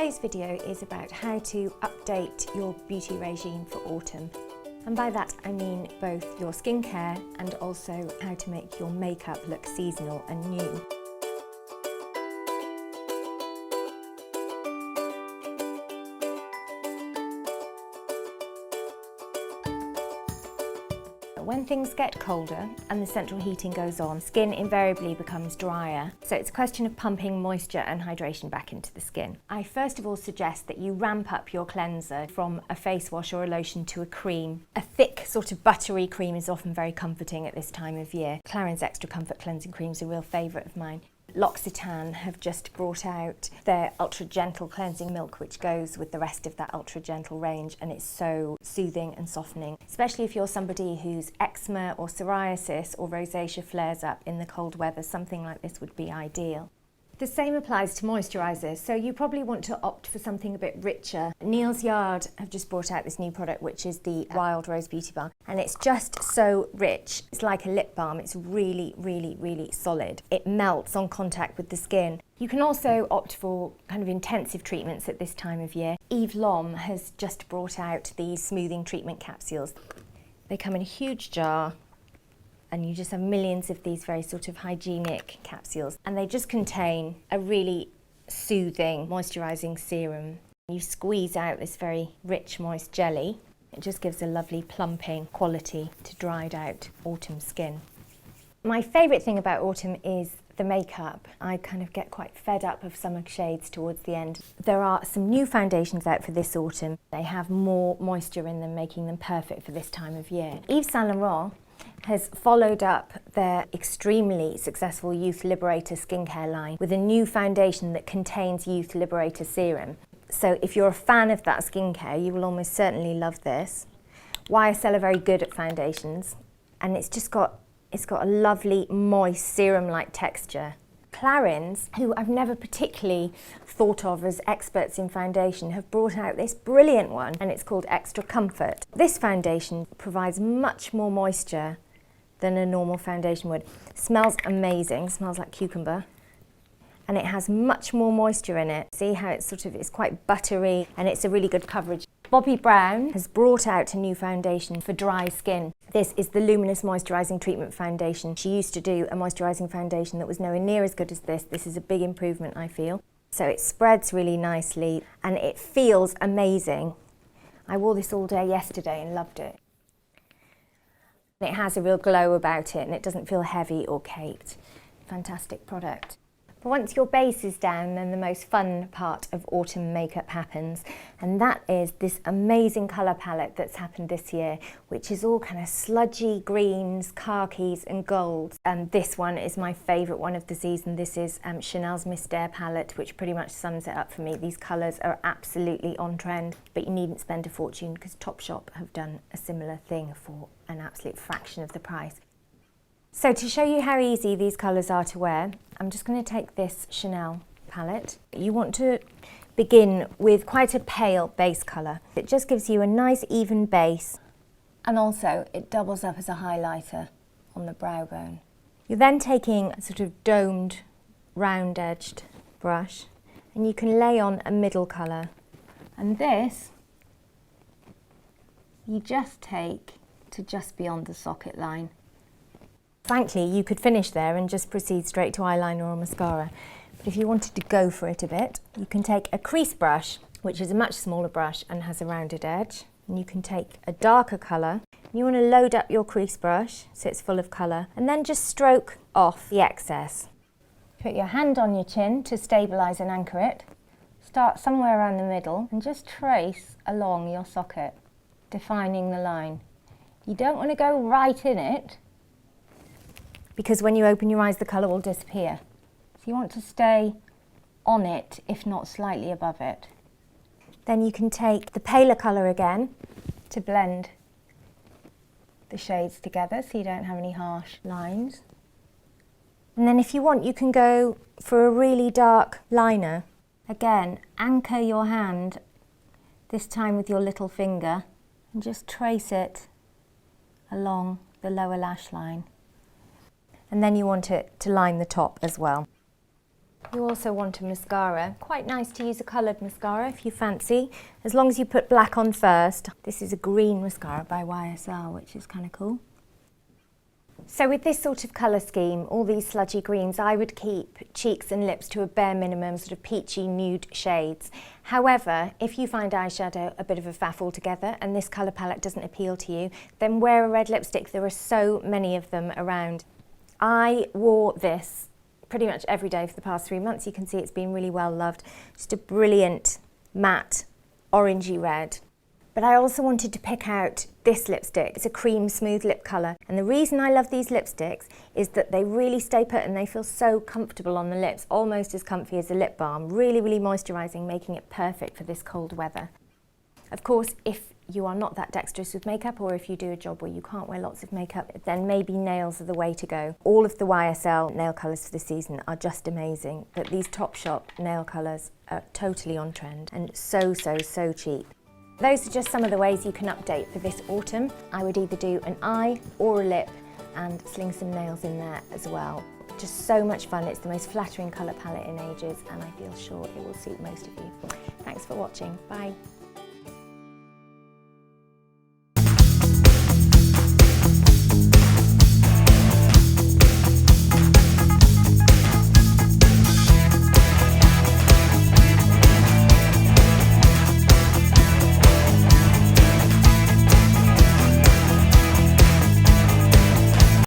Today's video is about how to update your beauty regime for autumn. And by that I mean both your skincare and also how to make your makeup look seasonal and new. When things get colder and the central heating goes on, skin invariably becomes drier. So it's a question of pumping moisture and hydration back into the skin. I first of all suggest that you ramp up your cleanser from a face wash or a lotion to a cream. A thick sort of buttery cream is often very comforting at this time of year. Clarins Extra Comfort Cleansing Cream is a real favourite of mine. L'Occitane have just brought out their ultra gentle cleansing milk, which goes with the rest of that ultra gentle range, and it's so soothing and softening, especially if you're somebody whose eczema or psoriasis or rosacea flares up in the cold weather. Something like this would be ideal. The same applies to moisturisers, so you probably want to opt for something a bit richer. Neal's Yard have just brought out this new product, which is the Wild Rose Beauty Balm, and it's just so rich. It's like a lip balm. It's really solid. It melts on contact with the skin. You can also opt for kind of intensive treatments at this time of year. Eve Lom has just brought out these smoothing treatment capsules. They come in a huge jar, and you just have millions of these very sort of hygienic capsules, and they just contain a really soothing moisturising serum. You squeeze out this very rich moist jelly. It just gives a lovely plumping quality to dried out autumn skin. My favourite thing about autumn is the makeup. I kind of get quite fed up of summer shades towards the end. There are some new foundations out for this autumn. They have more moisture in them, making them perfect for this time of year. Yves Saint Laurent has followed up their extremely successful Youth Liberator skincare line with a new foundation that contains Youth Liberator serum. So if you're a fan of that skincare, you will almost certainly love this. YSL are very good at foundations, and it's got a lovely moist serum-like texture. Clarins, who I've never particularly thought of as experts in foundation, have brought out this brilliant one, and it's called Extra Comfort. This foundation provides much more moisture than a normal foundation would. Smells amazing, smells like cucumber, and it has much more moisture in it. See how it's quite buttery, and it's a really good coverage. Bobbi Brown has brought out a new foundation for dry skin. This is the Luminous Moisturising Treatment Foundation. She used to do a moisturising foundation that was nowhere near as good as this. This is a big improvement, I feel. So it spreads really nicely, and it feels amazing. I wore this all day yesterday and loved it. It has a real glow about it, and it doesn't feel heavy or caked. Fantastic product. But once your base is down, then the most fun part of autumn makeup happens, and that is this amazing colour palette that's happened this year, which is all kind of sludgy greens, khakis and golds. And this one is my favourite one of the season. This is Chanel's Mystère palette, which pretty much sums it up for me. These colours are absolutely on trend, but you needn't spend a fortune because Topshop have done a similar thing for an absolute fraction of the price. So to show you how easy these colours are to wear, I'm just going to take this Chanel palette. You want to begin with quite a pale base colour. It just gives you a nice even base, and also it doubles up as a highlighter on the brow bone. You're then taking a sort of domed, round-edged brush, and you can lay on a middle colour. And this, you just take to just beyond the socket line. Frankly, you could finish there and just proceed straight to eyeliner or mascara. But if you wanted to go for it a bit, you can take a crease brush, which is a much smaller brush and has a rounded edge. And you can take a darker colour. You want to load up your crease brush so it's full of colour, and then just stroke off the excess. Put your hand on your chin to stabilise and anchor it. Start somewhere around the middle and just trace along your socket, defining the line. You don't want to go right in it, because when you open your eyes, the colour will disappear. So you want to stay on it, if not slightly above it. Then you can take the paler colour again to blend the shades together so you don't have any harsh lines. And then if you want, you can go for a really dark liner. Again, anchor your hand, this time with your little finger, and just trace it along the lower lash line. And then you want it to line the top as well. You also want a mascara. Quite nice to use a coloured mascara if you fancy, as long as you put black on first. This is a green mascara by YSL, which is kind of cool. So with this sort of colour scheme, all these sludgy greens, I would keep cheeks and lips to a bare minimum, sort of peachy nude shades. However, if you find eyeshadow a bit of a faff altogether and this colour palette doesn't appeal to you, then wear a red lipstick. There are so many of them around. I wore this pretty much every day for the past 3 months. You can see it's been really well loved. Just a brilliant matte orangey red. But I also wanted to pick out this lipstick. It's a cream smooth lip colour. And the reason I love these lipsticks is that they really stay put and they feel so comfortable on the lips, almost as comfy as a lip balm. Really, really moisturising, making it perfect for this cold weather. Of course, if you are not that dexterous with makeup, or if you do a job where you can't wear lots of makeup, then maybe nails are the way to go. All of the YSL nail colours for this season are just amazing, but these Topshop nail colours are totally on trend and so cheap. Those are just some of the ways you can update for this autumn. I would either do an eye or a lip and sling some nails in there as well. Just so much fun. It's the most flattering colour palette in ages, and I feel sure it will suit most of you. Thanks for watching. Bye.